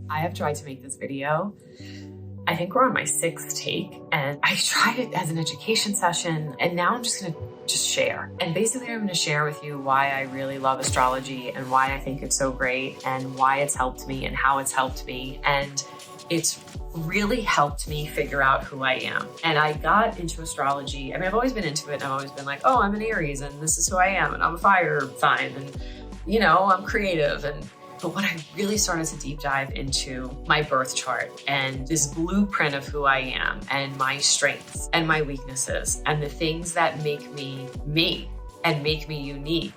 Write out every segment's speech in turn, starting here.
I have tried to make this video. I think we're on my 6th take, and I tried it as an education session, and now I'm just gonna share. And basically I'm gonna share with you why I really love astrology and why I think it's so great and why it's helped me and how it's helped me. And it's really helped me figure out who I am. And I got into astrology. I mean, I've always been into it, and I've always been like, oh, I'm an Aries and this is who I am, and I'm a fire sign, and I'm creative. But when I really started to deep dive into my birth chart and this blueprint of who I am and my strengths and my weaknesses and the things that make me me and make me unique,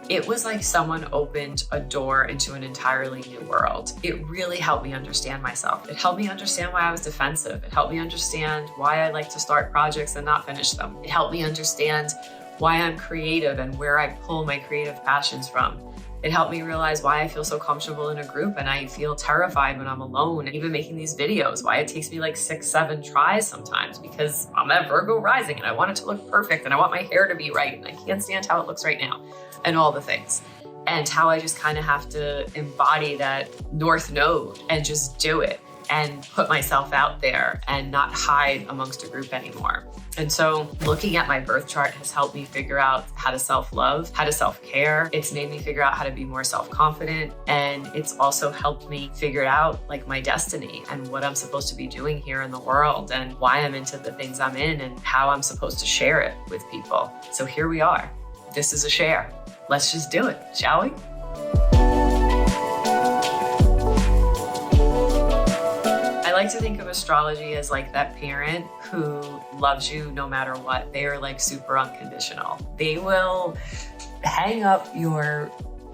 it was like someone opened a door into an entirely new world. It really helped me understand myself. It helped me understand why I was defensive. It helped me understand why I like to start projects and not finish them. It helped me understand why I'm creative and where I pull my creative passions from. It helped me realize why I feel so comfortable in a group and I feel terrified when I'm alone, and even making these videos, why it takes me like 6, 7 tries sometimes, because I'm at Virgo rising and I want it to look perfect and I want my hair to be right and I can't stand how it looks right now, and all the things. And how I just kind of have to embody that North Node and just do it and put myself out there and not hide amongst a group anymore. And so looking at my birth chart has helped me figure out how to self-love, how to self-care. It's made me figure out how to be more self-confident. And it's also helped me figure out like my destiny and what I'm supposed to be doing here in the world and why I'm into the things I'm in and how I'm supposed to share it with people. So here we are. This is a share. Let's just do it, shall we? I like to think of astrology as like that parent who loves you no matter what. They are like super unconditional. They will hang up your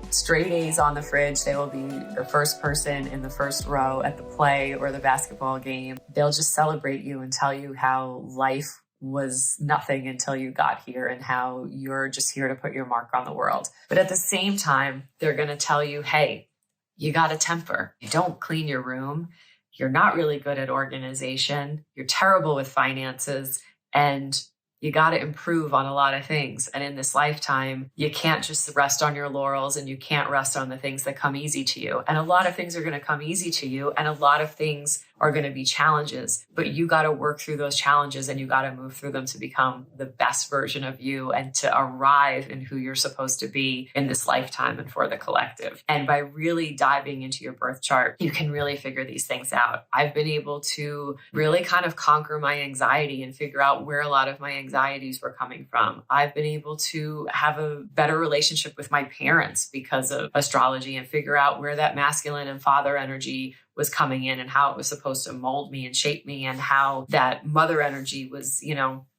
straight A's on the fridge. They will be the first person in the first row at the play or the basketball game. They'll just celebrate you and tell you how life was nothing until you got here and how you're just here to put your mark on the world. But at the same time, they're going to tell you, hey, you got a temper. You don't clean your room. You're not really good at organization. You're terrible with finances, and you got to improve on a lot of things. And in this lifetime, you can't just rest on your laurels and you can't rest on the things that come easy to you. And a lot of things are going to come easy to you, and a lot of things are going to be challenges, but you got to work through those challenges and you got to move through them to become the best version of you and to arrive in who you're supposed to be in this lifetime and for the collective. And by really diving into your birth chart, you can really figure these things out. I've been able to really kind of conquer my anxiety and figure out where a lot of my anxieties were coming from. I've been able to have a better relationship with my parents because of astrology and figure out where that masculine and father energy was coming in and how it was supposed to mold me and shape me, and how that mother energy was,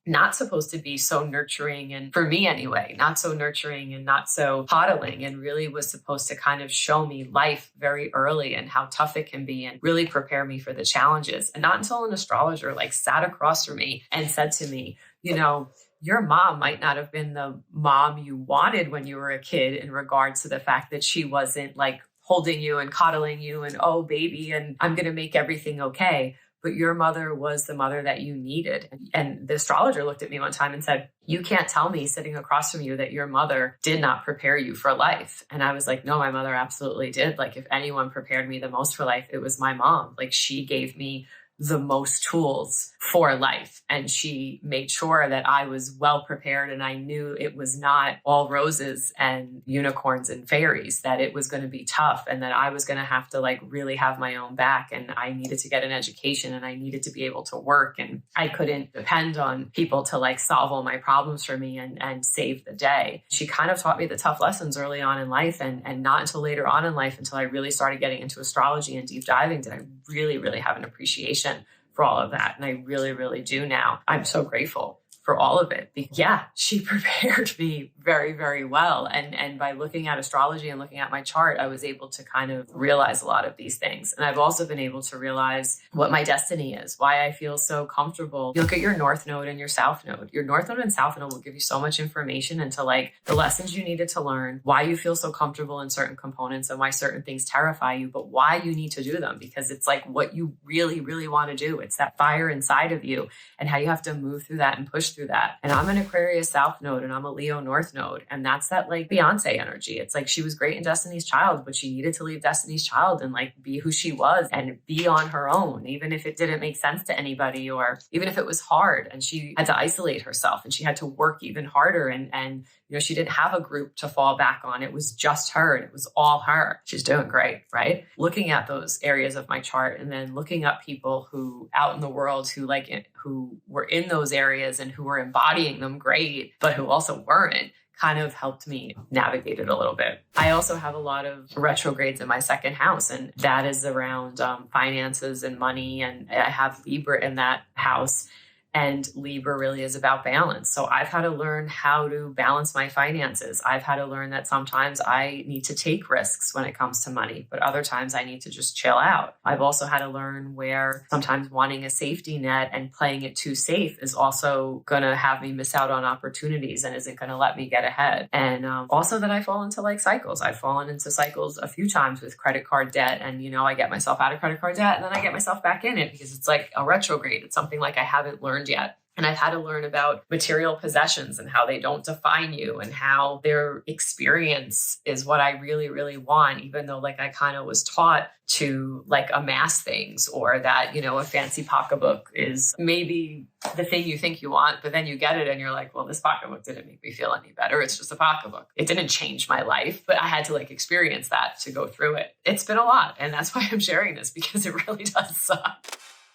not supposed to be so nurturing, and for me anyway, not so nurturing and not so coddling, and really was supposed to kind of show me life very early and how tough it can be and really prepare me for the challenges. And not until an astrologer sat across from me and said to me, your mom might not have been the mom you wanted when you were a kid in regards to the fact that she wasn't holding you and coddling you and, oh, baby, and I'm going to make everything okay. But your mother was the mother that you needed. And the astrologer looked at me one time and said, you can't tell me sitting across from you that your mother did not prepare you for life. And I was like, no, my mother absolutely did. If anyone prepared me the most for life, it was my mom. She gave me the most tools for life. And she made sure that I was well prepared, and I knew it was not all roses and unicorns and fairies, that it was going to be tough, and that I was going to have to really have my own back, and I needed to get an education, and I needed to be able to work, and I couldn't depend on people to solve all my problems for me and save the day. She kind of taught me the tough lessons early on in life, and not until later on in life, until I really started getting into astrology and deep diving, did I really, really have an appreciation for all of that. And I really, really do now. I'm so grateful for all of it. Yeah, she prepared me very, very well. And by looking at astrology and looking at my chart, I was able to kind of realize a lot of these things. And I've also been able to realize what my destiny is, why I feel so comfortable. You look at your North Node and your South Node. Your North Node and South Node will give you so much information into the lessons you needed to learn, why you feel so comfortable in certain components and why certain things terrify you, but why you need to do them, because it's what you really, really want to do. It's that fire inside of you and how you have to move through that and push through through that. And I'm an Aquarius South node and I'm a Leo North node. And that's that like Beyonce energy. It's like she was great in Destiny's Child, but she needed to leave Destiny's Child and like be who she was and be on her own, even if it didn't make sense to anybody or even if it was hard. And she had to isolate herself and she had to work even harder. And you know, she didn't have a group to fall back on. It was just her and it was all her. She's doing great, right? Looking at those areas of my chart and then looking up people who out in the world who were in those areas and who were embodying them great, but who also weren't, kind of helped me navigate it a little bit. I also have a lot of retrogrades in my second house, and that is around finances and money. And I have Libra in that house. And Libra really is about balance. So I've had to learn how to balance my finances. I've had to learn that sometimes I need to take risks when it comes to money, but other times I need to just chill out. I've also had to learn where sometimes wanting a safety net and playing it too safe is also going to have me miss out on opportunities and isn't going to let me get ahead. And also that I fall into like cycles. I've fallen into cycles a few times with credit card debt. And, you know, I get myself out of credit card debt and then I get myself back in it because it's like a retrograde. It's something like I haven't learned yet. And I've had to learn about material possessions and how they don't define you and how their experience is what I really, really want, even though like I kind of was taught to like amass things or that, you know, a fancy pocketbook is maybe the thing you think you want, but then you get it and you're like, well, this pocketbook didn't make me feel any better. It's just a pocketbook. It didn't change my life, but I had to like experience that to go through it. It's been a lot. And that's why I'm sharing this because it really does suck.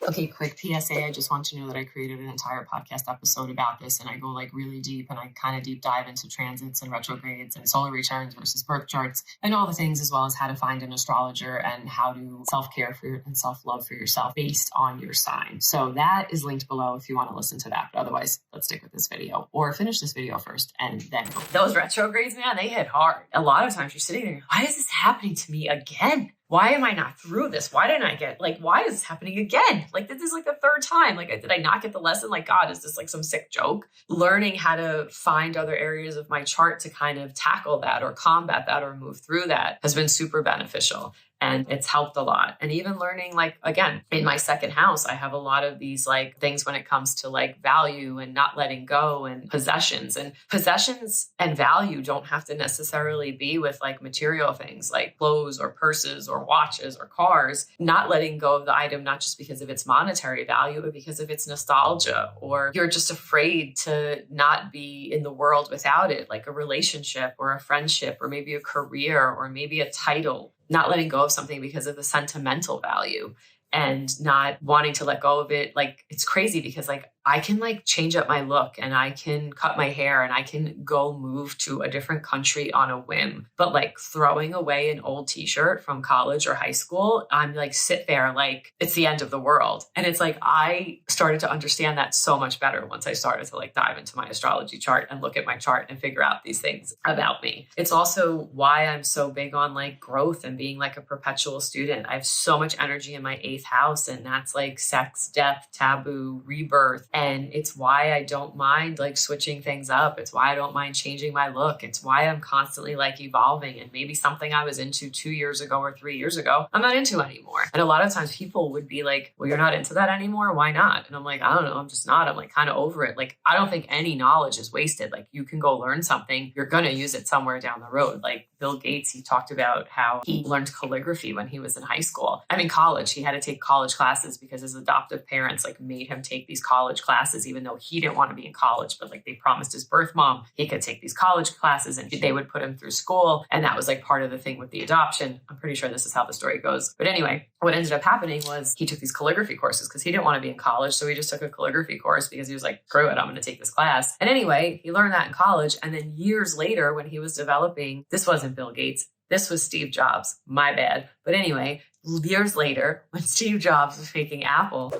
Okay, quick PSA. I just want to know that I created an entire podcast episode about this and I go like really deep and I kind of deep dive into transits and retrogrades and solar returns versus birth charts and all the things, as well as how to find an astrologer and how to self-care and self-love for yourself based on your sign. So that is linked below if you want to listen to that. But otherwise, let's stick with this video or finish this video first and then go. Those retrogrades, man, they hit hard. A lot of times you're sitting there, why is this happening to me again? Why am I not through this? Why didn't I get, like, why is this happening again? Like, this is like the third time. Like, did I not get the lesson? Like, God, is this like some sick joke? Learning how to find other areas of my chart to kind of tackle that or combat that or move through that has been super beneficial. And it's helped a lot. And even learning, like, again, in my second house, I have a lot of these like things when it comes to like value and not letting go and possessions. And possessions and value don't have to necessarily be with like material things like clothes or purses or watches or cars. Not letting go of the item, not just because of its monetary value, but because of its nostalgia, or you're just afraid to not be in the world without it, like a relationship or a friendship or maybe a career or maybe a title. Not letting go of something because of the sentimental value and not wanting to let go of it. Like, it's crazy because like I can like change up my look and I can cut my hair and I can go move to a different country on a whim. But like throwing away an old t-shirt from college or high school, I'm like sit there like it's the end of the world. And it's like I started to understand that so much better once I started to like dive into my astrology chart and look at my chart and figure out these things about me. It's also why I'm so big on like growth and being like a perpetual student. I have so much energy in my 8th house, and that's like sex, death, taboo, rebirth. And it's why I don't mind like switching things up. It's why I don't mind changing my look. It's why I'm constantly like evolving. And maybe something I was into 2 years ago or 3 years ago, I'm not into anymore. And a lot of times people would be like, well, you're not into that anymore. Why not? And I'm like, I don't know. I'm just not. I'm like kind of over it. Like, I don't think any knowledge is wasted. Like, you can go learn something. You're going to use it somewhere down the road. Like Bill Gates, he talked about how he learned calligraphy when he was in high school. I mean, college, he had to take college classes because his adoptive parents like made him take these college classes, even though he didn't want to be in college, but like they promised his birth mom he could take these college classes and they would put him through school. And that was like part of the thing with the adoption. I'm pretty sure this is how the story goes. But anyway, what ended up happening was he took these calligraphy courses because he didn't want to be in college. So he just took a calligraphy course because he was like, screw it, I'm going to take this class. And anyway, he learned that in college. And then years later, when he was developing, this wasn't Bill Gates, this was Steve Jobs, my bad. But anyway, years later, when Steve Jobs was making Apple,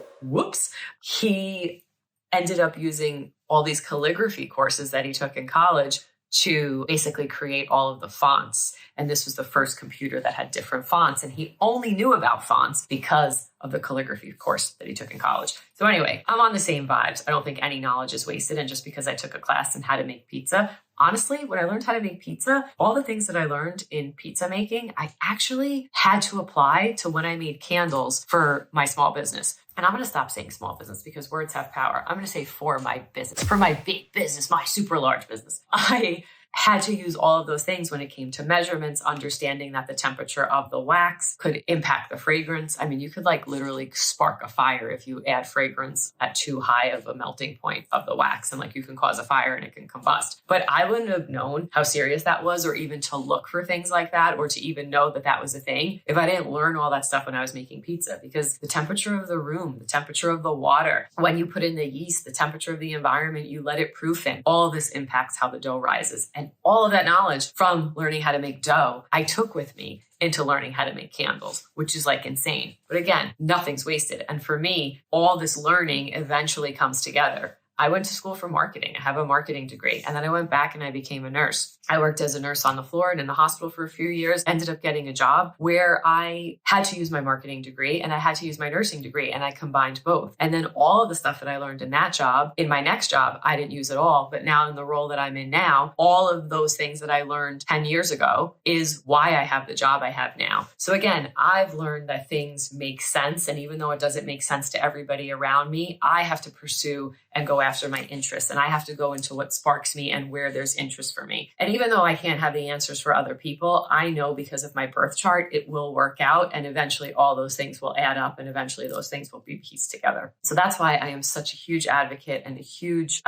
he ended up using all these calligraphy courses that he took in college to basically create all of the fonts. And this was the first computer that had different fonts. And he only knew about fonts because of the calligraphy course that he took in college. So anyway, I'm on the same vibes. I don't think any knowledge is wasted. And just because I took a class in how to make pizza, honestly, when I learned how to make pizza, all the things that I learned in pizza making, I actually had to apply to when I made candles for my small business. And I'm going to stop saying small business because words have power. I'm going to say for my business, for my big business, my super large business. I had to use all of those things when it came to measurements, understanding that the temperature of the wax could impact the fragrance. I mean, you could like literally spark a fire if you add fragrance at too high of a melting point of the wax, and like you can cause a fire and it can combust. But I wouldn't have known how serious that was, or even to look for things like that, or to even know that that was a thing if I didn't learn all that stuff when I was making pizza. Because the temperature of the room, the temperature of the water, when you put in the yeast, the temperature of the environment you let it proof in, all of this impacts how the dough rises. And all of that knowledge from learning how to make dough, I took with me into learning how to make candles, which is like insane. But again, nothing's wasted. And for me, all this learning eventually comes together. I went to school for marketing. I have a marketing degree. And then I went back and I became a nurse. I worked as a nurse on the floor and in the hospital for a few years, ended up getting a job where I had to use my marketing degree and I had to use my nursing degree, and I combined both. And then all of the stuff that I learned in that job, in my next job, I didn't use at all. But now in the role that I'm in now, all of those things that I learned 10 years ago is why I have the job I have now. So again, I've learned that things make sense. And even though it doesn't make sense to everybody around me, I have to pursue and go after my interests. And I have to go into what sparks me and where there's interest for me. And even though I can't have the answers for other people, I know because of my birth chart, it will work out. And eventually all those things will add up, and eventually those things will be pieced together. So that's why I am such a huge advocate and a huge,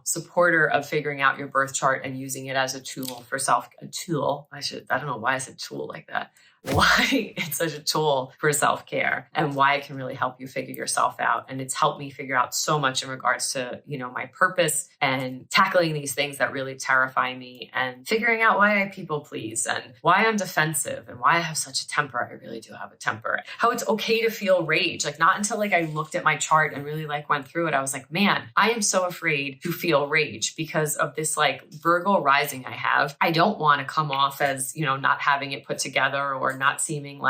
supporter of figuring out your birth chart and using it as a tool for I don't know why I said tool like that. Why it's such a tool for self-care and why it can really help you figure yourself out. And it's helped me figure out so much in regards to, my purpose and tackling these things that really terrify me, and figuring out why I people please and why I'm defensive and why I have such a temper. I really do have a temper. How it's okay to feel rage. Like not until I looked at my chart and really went through it, I was like, man, I am so afraid to feel rage because of this Virgo rising I have. I don't want to come off as, not having it put together, or not seeming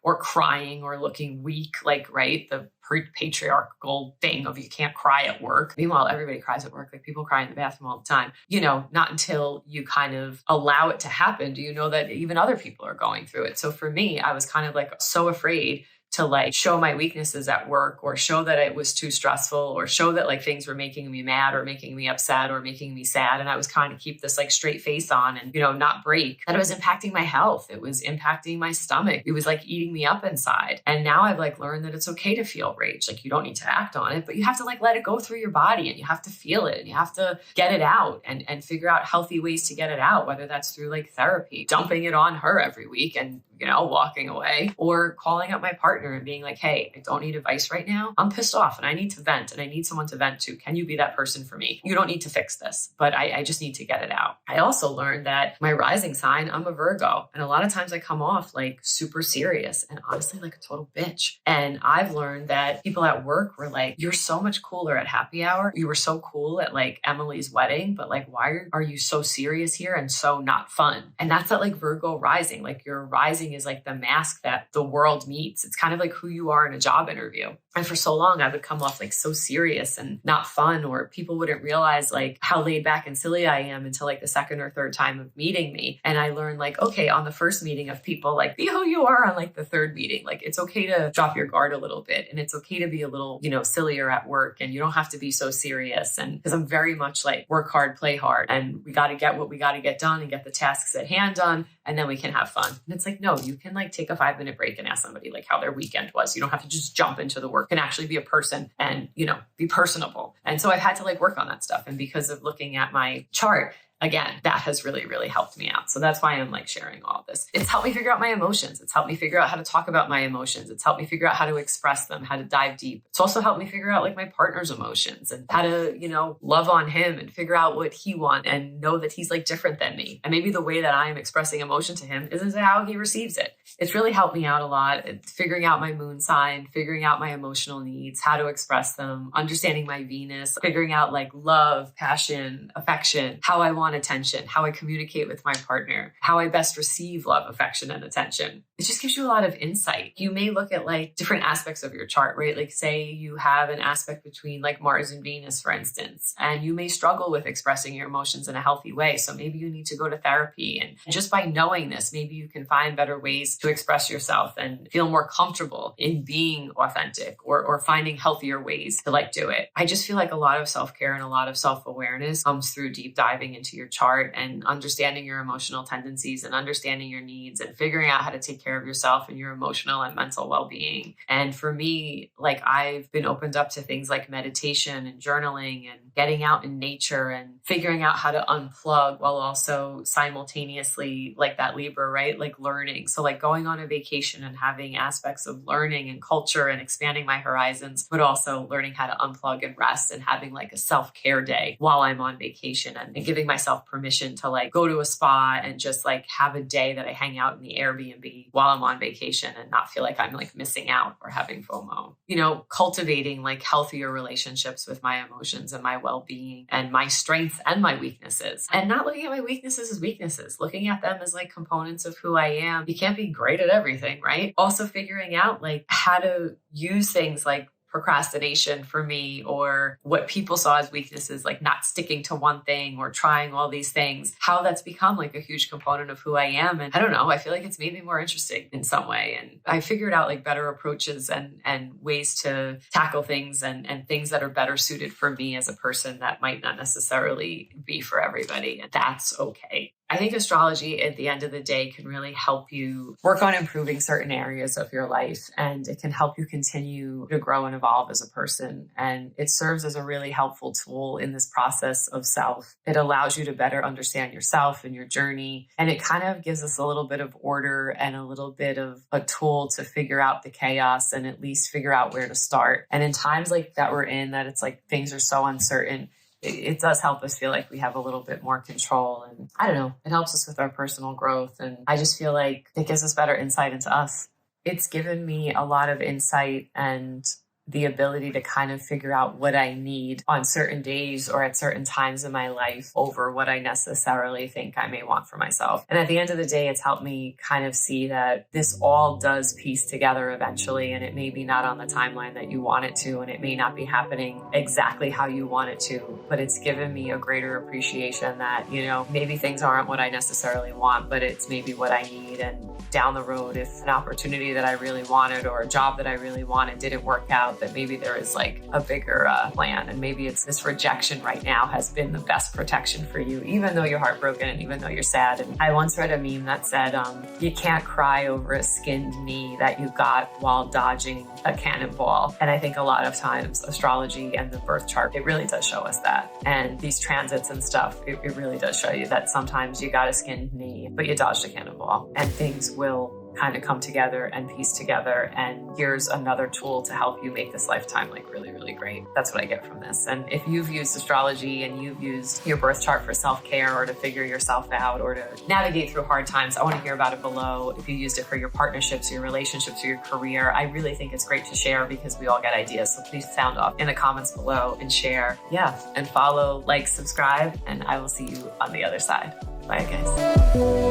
or crying or looking weak, right? The patriarchal thing of you can't cry at work. Meanwhile, everybody cries at work. People cry in the bathroom all the time. Not until you kind of allow it to happen do you know that even other people are going through it. So for me, I was kind of so afraid to show my weaknesses at work, or show that it was too stressful, or show that things were making me mad or making me upset or making me sad. And I was kind of keep this straight face on and, not break. That it was impacting my health. It was impacting my stomach. It was eating me up inside. And now I've learned that it's okay to feel rage. You don't need to act on it, but you have to let it go through your body, and you have to feel it, and you have to get it out and figure out healthy ways to get it out, whether that's through therapy, dumping it on her every week and, walking away, or calling up my partner and being hey, I don't need advice right now. I'm pissed off and I need to vent and I need someone to vent to. Can you be that person for me? You don't need to fix this, but I just need to get it out. I also learned that my rising sign, I'm a Virgo. And a lot of times I come off super serious and honestly a total bitch. And I've learned that people at work were you're so much cooler at happy hour. You were so cool at Emily's wedding, but why are you so serious here and so not fun? And that's that Virgo rising. Your rising is the mask that the world meets. It's kind of who you are in a job interview. And for so long, I would come off so serious and not fun, or people wouldn't realize how laid back and silly I am until the second or third time of meeting me. And I learned okay, on the first meeting of people, be who you are on the third meeting. It's okay to drop your guard a little bit, and it's okay to be a little, sillier at work, and you don't have to be so serious. And because I'm very much work hard, play hard, and we got to get what we got to get done and get the tasks at hand done, and then we can have fun. And it's no, you can take a 5-minute break and ask somebody how their weekend was. You don't have to just jump into the work, and actually be a person and, be personable. And so I've had to work on that stuff. And because of looking at my chart, again, that has really, really helped me out. So that's why I'm sharing all of this. It's helped me figure out my emotions. It's helped me figure out how to talk about my emotions. It's helped me figure out how to express them, how to dive deep. It's also helped me figure out my partner's emotions and how to, love on him and figure out what he wants and know that he's different than me. And maybe the way that I am expressing emotion to him isn't how he receives it. It's really helped me out a lot. It's figuring out my moon sign, figuring out my emotional needs, how to express them, understanding my Venus, figuring out love, passion, affection, how I want want attention, how I communicate with my partner, how I best receive love, affection, and attention. It just gives you a lot of insight. You may look at like different aspects of your chart, right? Like say you have an aspect between like Mars and Venus, for instance, and you may struggle with expressing your emotions in a healthy way. So maybe you need to go to therapy. And just by knowing this, maybe you can find better ways to express yourself and feel more comfortable in being authentic or finding healthier ways to like do it. I just feel like a lot of self-care and a lot of self-awareness comes through deep diving into your chart and understanding your emotional tendencies and understanding your needs and figuring out how to take care of yourself and your emotional and mental well-being. And for me, like I've been opened up to things like meditation and journaling and getting out in nature and figuring out how to unplug while also simultaneously, like that Libra, right? Like learning. So like going on a vacation and having aspects of learning and culture and expanding my horizons, but also learning how to unplug and rest and having like a self-care day while I'm on vacation and giving myself permission to like go to a spa and just like have a day that I hang out in the Airbnb while I'm on vacation and not feel like I'm like missing out or having FOMO. You know, cultivating like healthier relationships with my emotions and my well-being and my strengths and my weaknesses, and not looking at my weaknesses as weaknesses, looking at them as like components of who I am. You can't be great at everything, right? Also figuring out like how to use things like procrastination for me, or what people saw as weaknesses, like not sticking to one thing or trying all these things, how that's become like a huge component of who I am. And I don't know, I feel like it's made me more interesting in some way. And I figured out like better approaches and ways to tackle things and things that are better suited for me as a person that might not necessarily be for everybody. And that's okay. I think astrology at the end of the day can really help you work on improving certain areas of your life, and it can help you continue to grow and evolve as a person. And it serves as a really helpful tool in this process of self. It allows you to better understand yourself and your journey. And it kind of gives us a little bit of order and a little bit of a tool to figure out the chaos and at least figure out where to start. And in times like that we're in, that it's like things are so uncertain, it does help us feel like we have a little bit more control. And I don't know, it helps us with our personal growth. And I just feel like it gives us better insight into us. It's given me a lot of insight and the ability to kind of figure out what I need on certain days or at certain times in my life over what I necessarily think I may want for myself. And at the end of the day, it's helped me kind of see that this all does piece together eventually, and it may be not on the timeline that you want it to, and it may not be happening exactly how you want it to, but it's given me a greater appreciation that, you know, maybe things aren't what I necessarily want, but it's maybe what I need. And down the road, if an opportunity that I really wanted or a job that I really wanted didn't work out, that maybe there is like a bigger plan. And maybe it's this rejection right now has been the best protection for you, even though you're heartbroken and even though you're sad. And I once read a meme that said, you can't cry over a skinned knee that you got while dodging a cannonball. And I think a lot of times astrology and the birth chart, it really does show us that. And these transits and stuff, it really does show you that sometimes you got a skinned knee, but you dodged a cannonball, and things will kind of come together and piece together. And here's another tool to help you make this lifetime like really, really great. That's what I get from this. And if you've used astrology and you've used your birth chart for self-care or to figure yourself out or to navigate through hard times, I want to hear about it below. If you used it for your partnerships, your relationships, or your career, I really think it's great to share because we all get ideas. So please sound off in the comments below and share. Yeah. And follow, like, subscribe, and I will see you on the other side. Bye, guys.